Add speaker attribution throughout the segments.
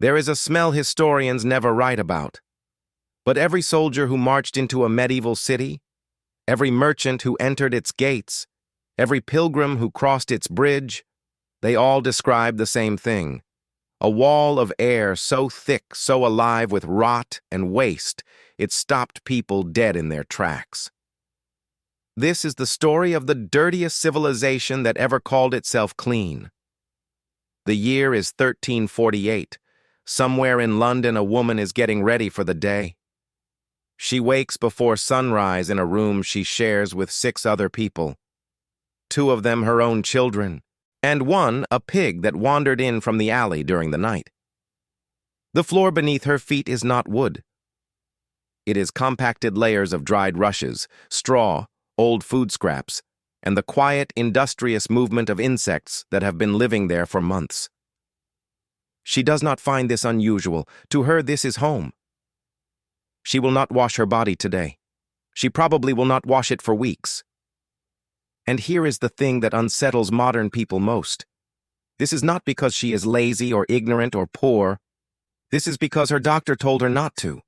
Speaker 1: There is a smell historians never write about. But every soldier who marched into a medieval city, every merchant who entered its gates, every pilgrim who crossed its bridge, they all describe the same thing. A wall of air so thick, so alive with rot and waste, it stopped people dead in their tracks. This is the story of the dirtiest civilization that ever called itself clean. The year is 1348. Somewhere in London, a woman is getting ready for the day. She wakes before sunrise in a room she shares with 6 other people. 2 of them her own children, and 1 a pig that wandered in from the alley during the night. The floor beneath her feet is not wood. It is compacted layers of dried rushes, straw, old food scraps, and the quiet, industrious movement of insects that have been living there for months. She does not find this unusual. To her, this is home. She will not wash her body today. She probably will not wash it for weeks. And here is the thing that unsettles modern people most. This is not because she is lazy or ignorant or poor. This is because her doctor told her not to.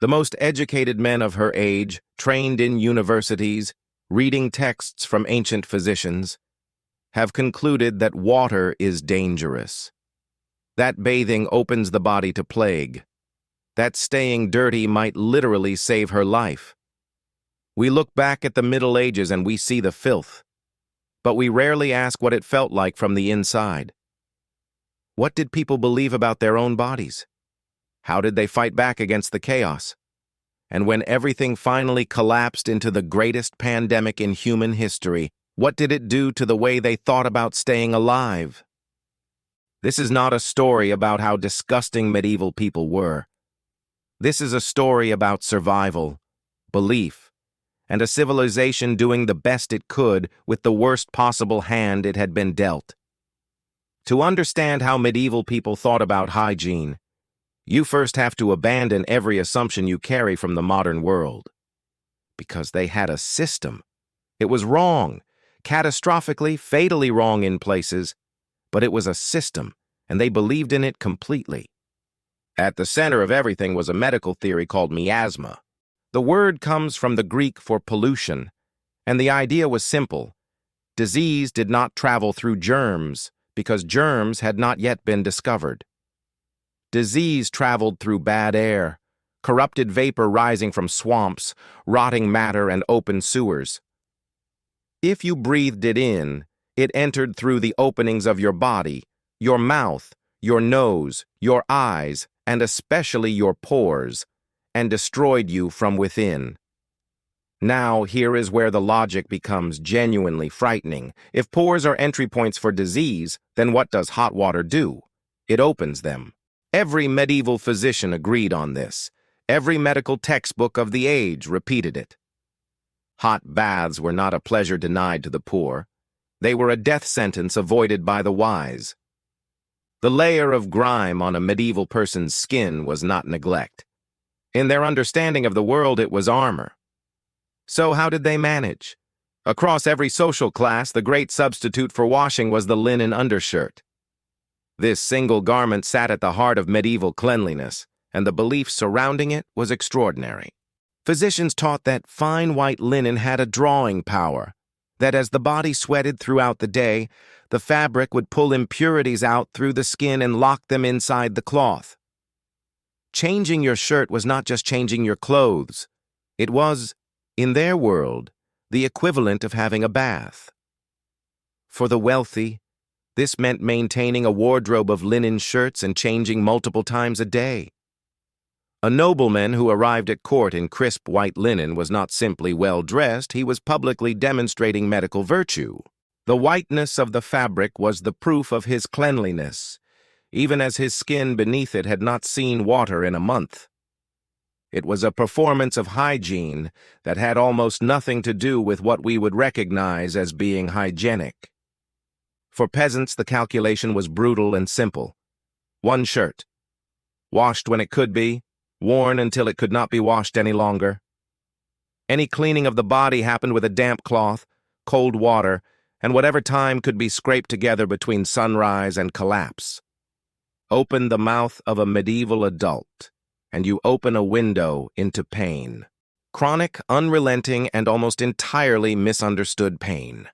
Speaker 1: The most educated men of her age, trained in universities, reading texts from ancient physicians, have concluded that water is dangerous. That bathing opens the body to plague. That staying dirty might literally save her life. We look back at the Middle Ages and we see the filth, but we rarely ask what it felt like from the inside. What did people believe about their own bodies? How did they fight back against the chaos? And when everything finally collapsed into the greatest pandemic in human history, what did it do to the way they thought about staying alive? This is not a story about how disgusting medieval people were. This is a story about survival, belief, and a civilization doing the best it could with the worst possible hand it had been dealt. To understand how medieval people thought about hygiene, you first have to abandon every assumption you carry from the modern world. Because they had a system. It was wrong, catastrophically, fatally wrong in places, but it was a system, and they believed in it completely. At the center of everything was a medical theory called miasma. The word comes from the Greek for pollution, and the idea was simple. Disease did not travel through germs because germs had not yet been discovered. Disease traveled through bad air, corrupted vapor rising from swamps, rotting matter, and open sewers. If you breathed it in, it entered through the openings of your body, your mouth, your nose, your eyes, and especially your pores, and destroyed you from within. Now, here is where the logic becomes genuinely frightening. If pores are entry points for disease, then what does hot water do? It opens them. Every medieval physician agreed on this. Every medical textbook of the age repeated it. Hot baths were not a pleasure denied to the poor. They were a death sentence avoided by the wise. The layer of grime on a medieval person's skin was not neglect. In their understanding of the world, it was armor. So how did they manage? Across every social class, the great substitute for washing was the linen undershirt. This single garment sat at the heart of medieval cleanliness, and the belief surrounding it was extraordinary. Physicians taught that fine white linen had a drawing power, that as the body sweated throughout the day, the fabric would pull impurities out through the skin and lock them inside the cloth. Changing your shirt was not just changing your clothes. It was, in their world, the equivalent of having a bath. For the wealthy, this meant maintaining a wardrobe of linen shirts and changing multiple times a day. A nobleman who arrived at court in crisp white linen was not simply well-dressed, he was publicly demonstrating medical virtue. The whiteness of the fabric was the proof of his cleanliness, even as his skin beneath it had not seen water in a month. It was a performance of hygiene that had almost nothing to do with what we would recognize as being hygienic. For peasants, the calculation was brutal and simple. One shirt, washed when it could be, worn until it could not be washed any longer. Any cleaning of the body happened with a damp cloth, cold water, and whatever time could be scraped together between sunrise and collapse. open the mouth of a medieval adult, and you open a window into pain. Chronic, unrelenting, and almost entirely misunderstood pain.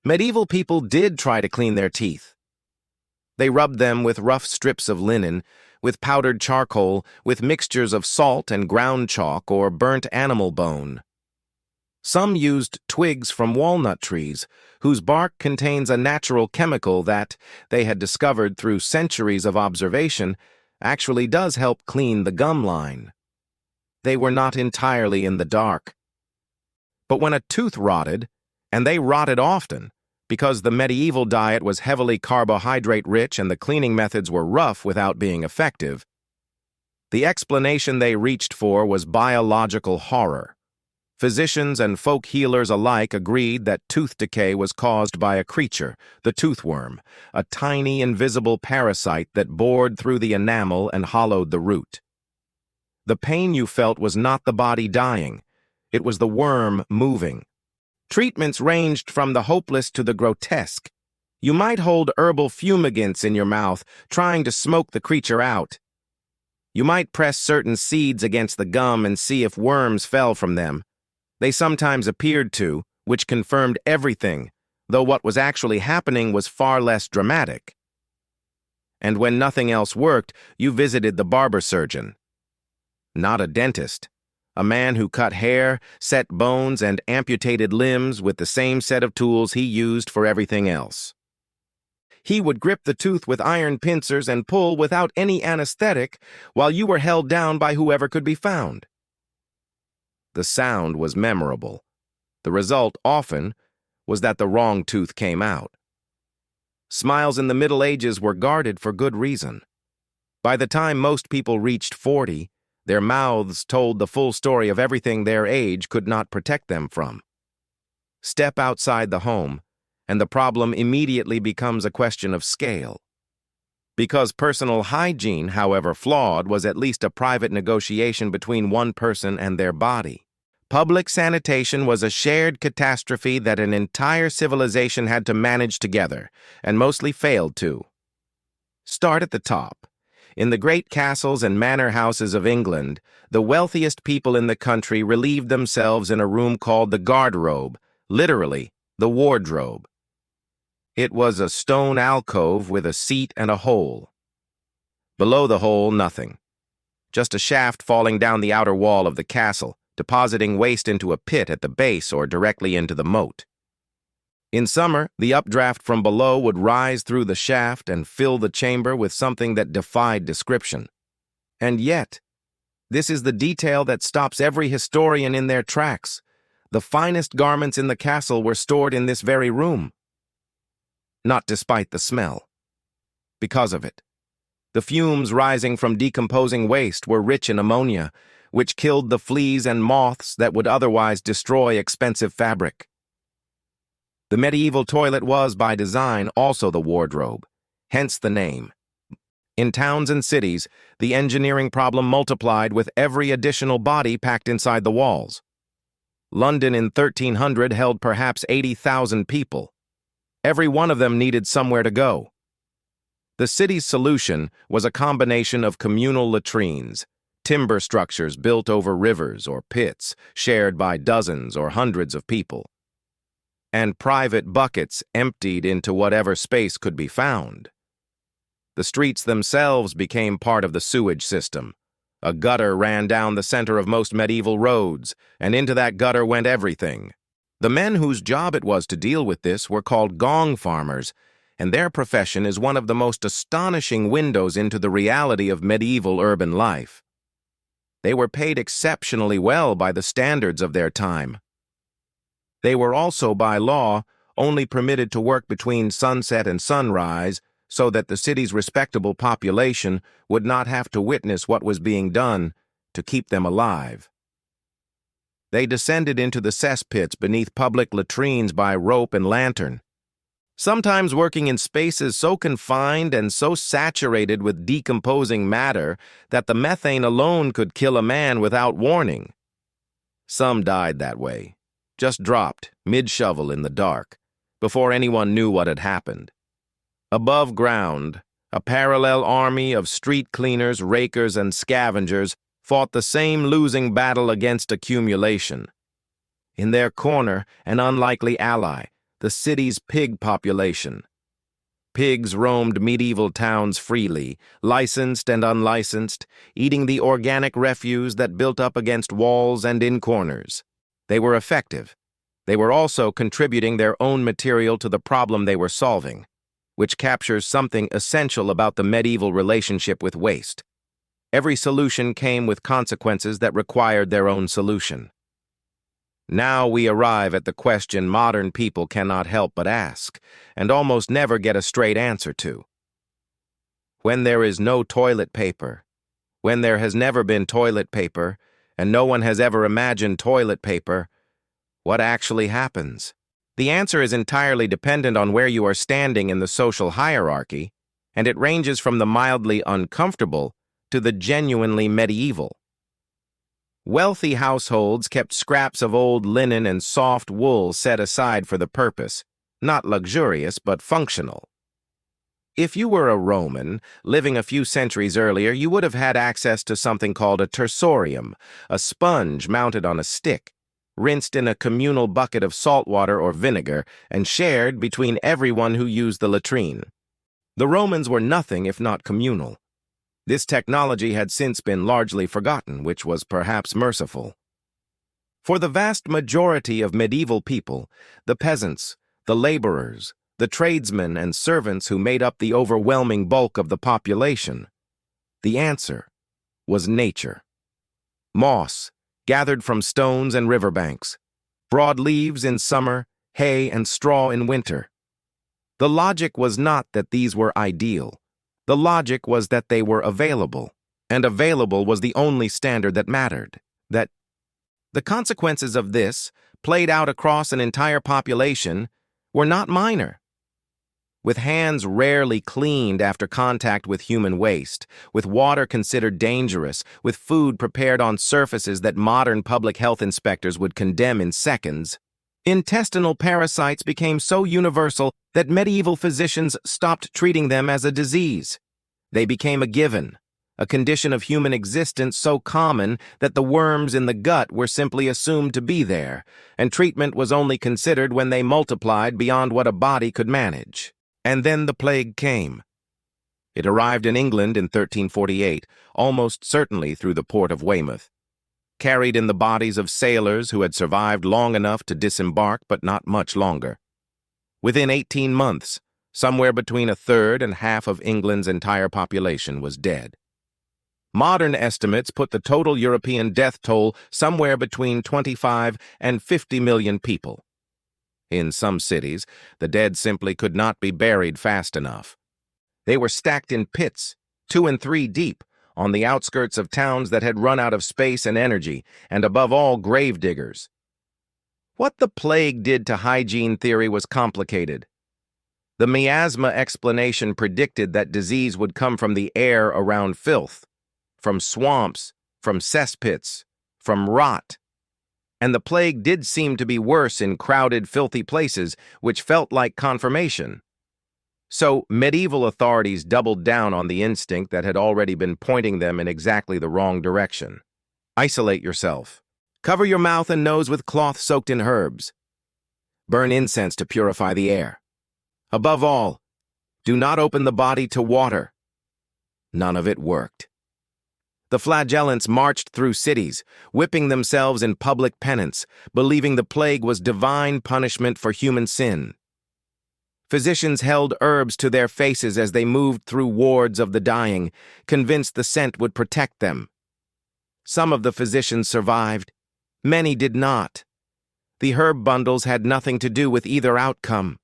Speaker 1: Medieval people did try to clean their teeth. They rubbed them with rough strips of linen, with powdered charcoal, with mixtures of salt and ground chalk or burnt animal bone. Some used twigs from walnut trees, whose bark contains a natural chemical that, they had discovered through centuries of observation, actually does help clean the gum line. They were not entirely in the dark. But when a tooth rotted, and they rotted often, because the medieval diet was heavily carbohydrate-rich and the cleaning methods were rough without being effective, the explanation they reached for was biological horror. Physicians and folk healers alike agreed that tooth decay was caused by a creature, the toothworm, a tiny invisible parasite that bored through the enamel and hollowed the root. The pain you felt was not the body dying, it was the worm moving. Treatments ranged from the hopeless to the grotesque. You might hold herbal fumigants in your mouth, trying to smoke the creature out. You might press certain seeds against the gum and see if worms fell from them. They sometimes appeared to, which confirmed everything, though what was actually happening was far less dramatic. And when nothing else worked, you visited the barber surgeon. Not a dentist. A man who cut hair, set bones, and amputated limbs with the same set of tools he used for everything else. He would grip the tooth with iron pincers and pull without any anesthetic while you were held down by whoever could be found. The sound was memorable. The result, often, was that the wrong tooth came out. Smiles in the Middle Ages were guarded for good reason. By the time most people reached 40, their mouths told the full story of everything their age could not protect them from. Step outside the home, and the problem immediately becomes a question of scale. Because personal hygiene, however flawed, was at least a private negotiation between one person and their body. Public sanitation was a shared catastrophe that an entire civilization had to manage together, and mostly failed to. Start at the top. In the great castles and manor houses of England, the wealthiest people in the country relieved themselves in a room called the garderobe, literally, the wardrobe. It was a stone alcove with a seat and a hole. Below the hole, nothing. Just a shaft falling down the outer wall of the castle, depositing waste into a pit at the base or directly into the moat. In summer, the updraft from below would rise through the shaft and fill the chamber with something that defied description. And yet, this is the detail that stops every historian in their tracks. The finest garments in the castle were stored in this very room. Not despite the smell. Because of it. The fumes rising from decomposing waste were rich in ammonia, which killed the fleas and moths that would otherwise destroy expensive fabric. The medieval toilet was, by design, also the wardrobe, hence the name. In towns and cities, the engineering problem multiplied with every additional body packed inside the walls. London in 1300 held perhaps 80,000 people. Every one of them needed somewhere to go. The city's solution was a combination of communal latrines, timber structures built over rivers or pits, shared by dozens or hundreds of people, and private buckets emptied into whatever space could be found. The streets themselves became part of the sewage system. A gutter ran down the center of most medieval roads, and into that gutter went everything. The men whose job it was to deal with this were called gong farmers, and their profession is one of the most astonishing windows into the reality of medieval urban life. They were paid exceptionally well by the standards of their time. They were also, by law, only permitted to work between sunset and sunrise so that the city's respectable population would not have to witness what was being done to keep them alive. They descended into the cesspits beneath public latrines by rope and lantern, sometimes working in spaces so confined and so saturated with decomposing matter that the methane alone could kill a man without warning. Some died that way, just dropped, mid-shovel in the dark, before anyone knew what had happened. Above ground, A parallel army of street cleaners, rakers, and scavengers fought the same losing battle against accumulation. In their corner, an unlikely ally, the city's pig population. Pigs roamed medieval towns freely, licensed and unlicensed, eating the organic refuse that built up against walls and in corners. They were effective. They were also contributing their own material to the problem they were solving, which captures something essential about the medieval relationship with waste. Every solution came with consequences that required their own solution. Now we arrive at the question modern people cannot help but ask, and almost never get a straight answer to. When there is no toilet paper, when there has never been toilet paper, and no one has ever imagined toilet paper, what actually happens? The answer is entirely dependent on where you are standing in the social hierarchy, and it ranges from the mildly uncomfortable to the genuinely medieval. Wealthy households kept scraps of old linen and soft wool set aside for the purpose, not luxurious but functional. If you were a Roman, living a few centuries earlier, you would have had access to something called a tersorium, a sponge mounted on a stick, rinsed in a communal bucket of salt water or vinegar, and shared between everyone who used the latrine. The Romans were nothing if not communal. This technology had since been largely forgotten, which was perhaps merciful. For the vast majority of medieval people, the peasants, the laborers, the tradesmen and servants who made up the overwhelming bulk of the population, the answer was nature. Moss, gathered from stones and riverbanks, broad leaves in summer, hay and straw in winter. The logic was not that these were ideal. The logic was that they were available, and available was the only standard that mattered. That the consequences of this, played out across an entire population, were not minor. With hands rarely cleaned after contact with human waste, with water considered dangerous, with food prepared on surfaces that modern public health inspectors would condemn in seconds, intestinal parasites became so universal that medieval physicians stopped treating them as a disease. They became a given, a condition of human existence so common that the worms in the gut were simply assumed to be there, and treatment was only considered when they multiplied beyond what a body could manage. And then the plague came. It arrived in England in 1348, almost certainly through the port of Weymouth, carried in the bodies of sailors who had survived long enough to disembark but not much longer. Within 18 months, somewhere between a third and half of England's entire population was dead. Modern estimates put the total European death toll somewhere between 25 and 50 million people. In some cities, the dead simply could not be buried fast enough. They were stacked in pits, 2 and 3 deep, on the outskirts of towns that had run out of space and energy, and above all, gravediggers. What the plague did to hygiene theory was complicated. The miasma explanation predicted that disease would come from the air around filth, from swamps, from cesspits, from rot. And the plague did seem to be worse in crowded, filthy places, which felt like confirmation. So medieval authorities doubled down on the instinct that had already been pointing them in exactly the wrong direction. Isolate yourself. Cover your mouth and nose with cloth soaked in herbs. Burn incense to purify the air. Above all, do not open the body to water. None of it worked. The flagellants marched through cities, whipping themselves in public penance, believing the plague was divine punishment for human sin. Physicians held herbs to their faces as they moved through wards of the dying, convinced the scent would protect them. Some of the physicians survived. Many did not. The herb bundles had nothing to do with either outcome.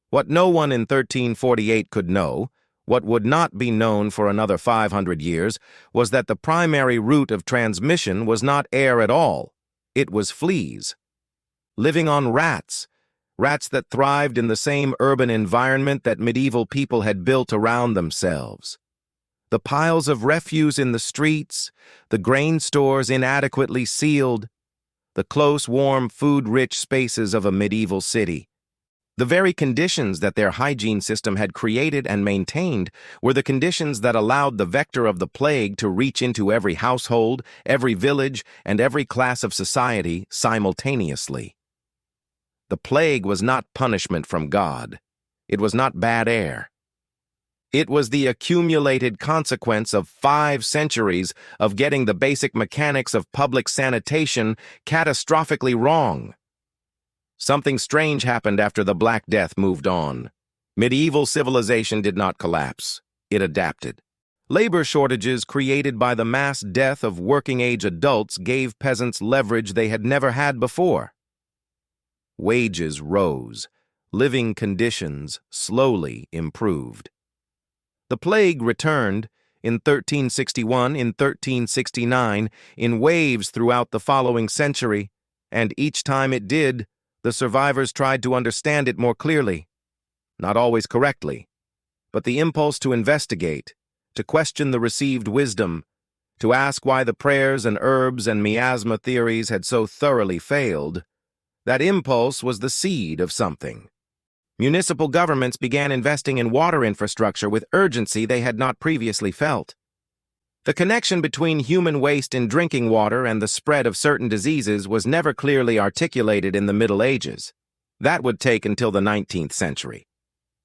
Speaker 1: What no one in 1348 could know, what would not be known for another 500 years, was that the primary route of transmission was not air at all. It was fleas. Living on rats that thrived in the same urban environment that medieval people had built around themselves. The piles of refuse in the streets, the grain stores inadequately sealed, the close, warm, food-rich spaces of a medieval city. The very conditions that their hygiene system had created and maintained were the conditions that allowed the vector of the plague to reach into every household, every village, and every class of society simultaneously. The plague was not punishment from God. It was not bad air. It was the accumulated consequence of 5 centuries of getting the basic mechanics of public sanitation catastrophically wrong. Something strange happened after the Black Death moved on. Medieval civilization did not collapse. It adapted. Labor shortages created by the mass death of working-age adults gave peasants leverage they had never had before. Wages rose. Living conditions slowly improved. The plague returned in 1361, in 1369, in waves throughout the following century, and each time it did, the survivors tried to understand it more clearly. Not always correctly, but the impulse to investigate, to question the received wisdom, to ask why the prayers and herbs and miasma theories had so thoroughly failed, that impulse was the seed of something. Municipal governments began investing in water infrastructure with urgency they had not previously felt. The connection between human waste in drinking water and the spread of certain diseases was never clearly articulated in the Middle Ages. That would take until the 19th century.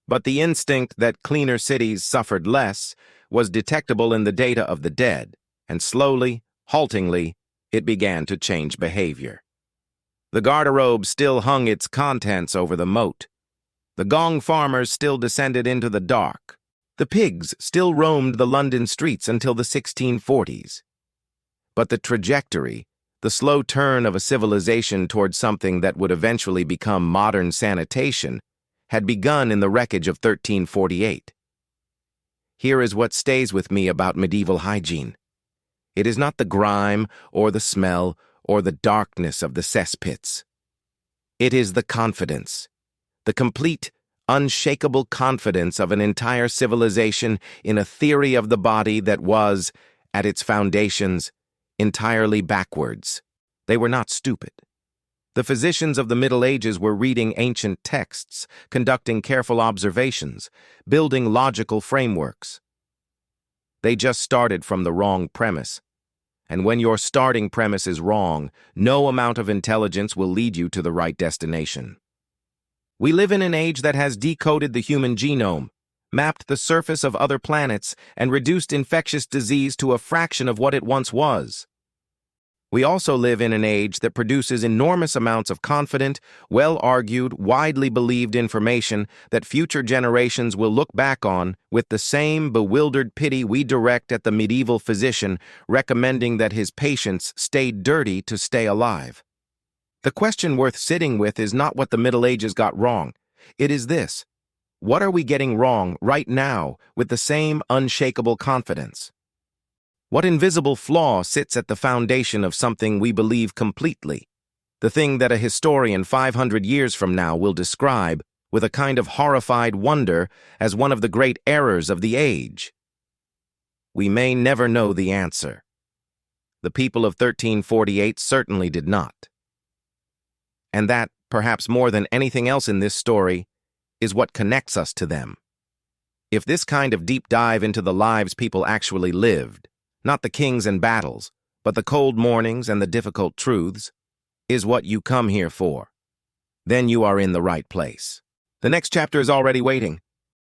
Speaker 1: But the instinct that cleaner cities suffered less was detectable in the data of the dead, and slowly, haltingly, it began to change behavior. The garderobe still hung its contents over the moat. The gong farmers still descended into the dark. The pigs still roamed the London streets until the 1640s. But the trajectory, the slow turn of a civilization toward something that would eventually become modern sanitation, had begun in the wreckage of 1348. Here is what stays with me about medieval hygiene. It is not the grime or the smell or the darkness of the cesspits. It is the confidence, the complete, unshakable confidence of an entire civilization in a theory of the body that was, at its foundations, entirely backwards. They were not stupid. The physicians of the Middle Ages were reading ancient texts, conducting careful observations, building logical frameworks. They just started from the wrong premise. And when your starting premise is wrong, no amount of intelligence will lead you to the right destination. We live in an age that has decoded the human genome, mapped the surface of other planets, and reduced infectious disease to a fraction of what it once was. We also live in an age that produces enormous amounts of confident, well-argued, widely believed information that future generations will look back on with the same bewildered pity we direct at the medieval physician recommending that his patients stay dirty to stay alive. The question worth sitting with is not what the Middle Ages got wrong. It is this: what are we getting wrong right now with the same unshakable confidence? What invisible flaw sits at the foundation of something we believe completely? The thing that a historian 500 years from now will describe with a kind of horrified wonder as one of the great errors of the age. We may never know the answer. The people of 1348 certainly did not. And that, perhaps more than anything else in this story, is what connects us to them. If this kind of deep dive into the lives people actually lived, not the kings and battles, but the cold mornings and the difficult truths, is what you come here for, then you are in the right place. The next chapter is already waiting.